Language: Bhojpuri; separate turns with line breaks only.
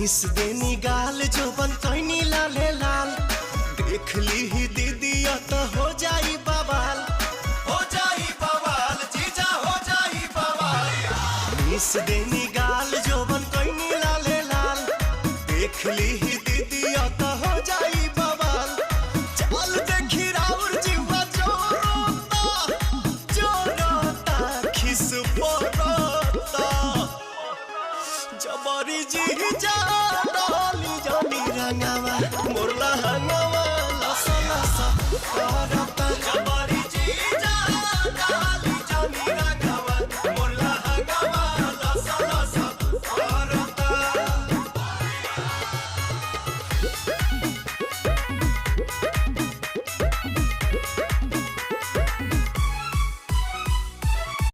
मिस देनी गाल जोबन कैनी लाले लाल देख ली ही दीदी तो हो जाई बवाल जीजा हो जाई बवाल। मिस देनी गाल जोबन कैनी लाले लाल देख ली ही दीदी तो हो जाई बवाल। चल देखी राउर जीवा जोरोता खिस पोरोता जबरी जीजा डाली जानी रंगावा मोरला हंगावा लसा लसा